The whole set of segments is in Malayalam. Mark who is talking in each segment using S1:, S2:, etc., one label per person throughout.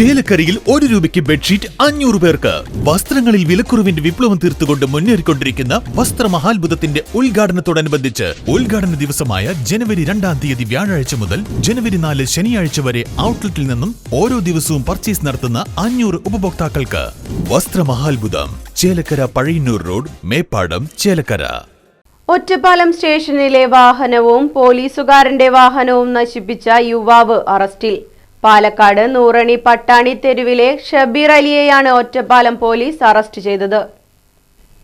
S1: ചേലക്കരയിൽ 1 രൂപയ്ക്ക് ബെഡ്ഷീറ്റ് 500 പേർക്ക്. വസ്ത്രങ്ങളിൽ വിലക്കുറവിന്റെ വിപ്ലവം തീർത്തുകൊണ്ട് മുന്നേറിക്കൊണ്ടിരിക്കുന്ന വസ്ത്രമഹാത്ഭുതത്തിന്റെ ഉദ്ഘാടനത്തോടനുബന്ധിച്ച് ഉദ്ഘാടന ദിവസമായ ജനുവരി 2-ാം തീയതി വ്യാഴാഴ്ച മുതൽ ജനുവരി 4 ശനിയാഴ്ച വരെ ഔട്ട്ലെറ്റിൽ നിന്നും ഓരോ ദിവസവും പർച്ചേസ് നടത്തുന്ന 500 ഉപഭോക്താക്കൾക്ക് വസ്ത്രമഹാത്ഭുതം, ചേലക്കര പഴയന്നൂർ റോഡ്, മേപ്പാടം, ചേലക്കര.
S2: ഒറ്റപ്പാലം സ്റ്റേഷനിലെ വാഹനവും പോലീസുകാരന്റെ വാഹനവും നശിപ്പിച്ച യുവാവ് അറസ്റ്റിൽ. പാലക്കാട് നൂറണി പട്ടാണി തെരുവിലെ ഷബീർ അലിയെയാണ് ഒറ്റപ്പാലം പോലീസ് അറസ്റ്റ് ചെയ്തത്.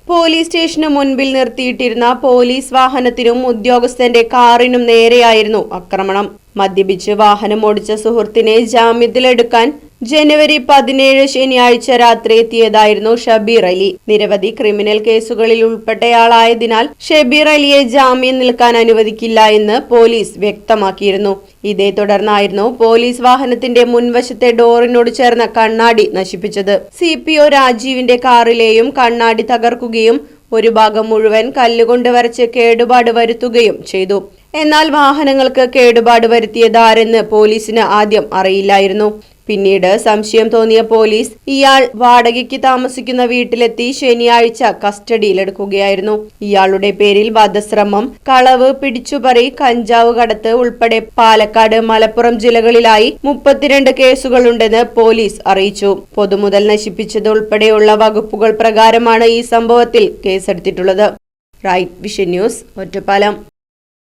S2: പോലീസ് സ്റ്റേഷന് മുൻപിൽ നിർത്തിയിട്ടിരുന്ന പോലീസ് വാഹനത്തിനും ഉദ്യോഗസ്ഥന്റെ കാറിനും നേരെയായിരുന്നു ആക്രമണം. മദ്യപിച്ച് വാഹനം ഓടിച്ച സുഹൃത്തിനെ ജാമ്യത്തിലെടുക്കാൻ ജനുവരി 17 ശനിയാഴ്ച രാത്രി എത്തിയതായിരുന്നു ഷബീർ അലി. നിരവധി ക്രിമിനൽ കേസുകളിൽ ഉൾപ്പെട്ടയാളായതിനാൽ ഷബീർ അലിയെ ജാമ്യം നിൽക്കാൻ അനുവദിക്കില്ല എന്ന് പോലീസ് വ്യക്തമാക്കിയിരുന്നു. ഇതേ തുടർന്നായിരുന്നു പോലീസ് വാഹനത്തിന്റെ മുൻവശത്തെ ഡോറിനോട് ചേർന്ന കണ്ണാടി നശിപ്പിച്ചത്. CPO രാജീവിന്റെ കാറിലെയും കണ്ണാടി തകർക്കുകയും ഒരു ഭാഗം മുഴുവൻ കല്ലുകൊണ്ട് വരച്ച് കേടുപാട് വരുത്തുകയും ചെയ്തു. എന്നാൽ വാഹനങ്ങൾക്ക് കേടുപാട് വരുത്തിയതാരെന്ന് പോലീസിന് ആദ്യം അറിയില്ലായിരുന്നു. പിന്നീട് സംശയം തോന്നിയ പോലീസ് ഇയാൾ വാടകയ്ക്ക് താമസിക്കുന്ന വീട്ടിലെത്തി ശനിയാഴ്ച കസ്റ്റഡിയിലെടുക്കുകയായിരുന്നു. ഇയാളുടെ പേരിൽ വധശ്രമം, കളവ്, പിടിച്ചുപറി, കഞ്ചാവ് കടത്ത് ഉൾപ്പെടെ പാലക്കാട്, മലപ്പുറം ജില്ലകളിലായി 32 കേസുകളുണ്ടെന്ന് പോലീസ് അറിയിച്ചു. പൊതുമുതൽ നശിപ്പിച്ചത് ഉൾപ്പെടെയുള്ള വകുപ്പുകൾ പ്രകാരമാണ് ഈ സംഭവത്തിൽ കേസെടുത്തിട്ടുള്ളത്. Right vision news, Ottapalam.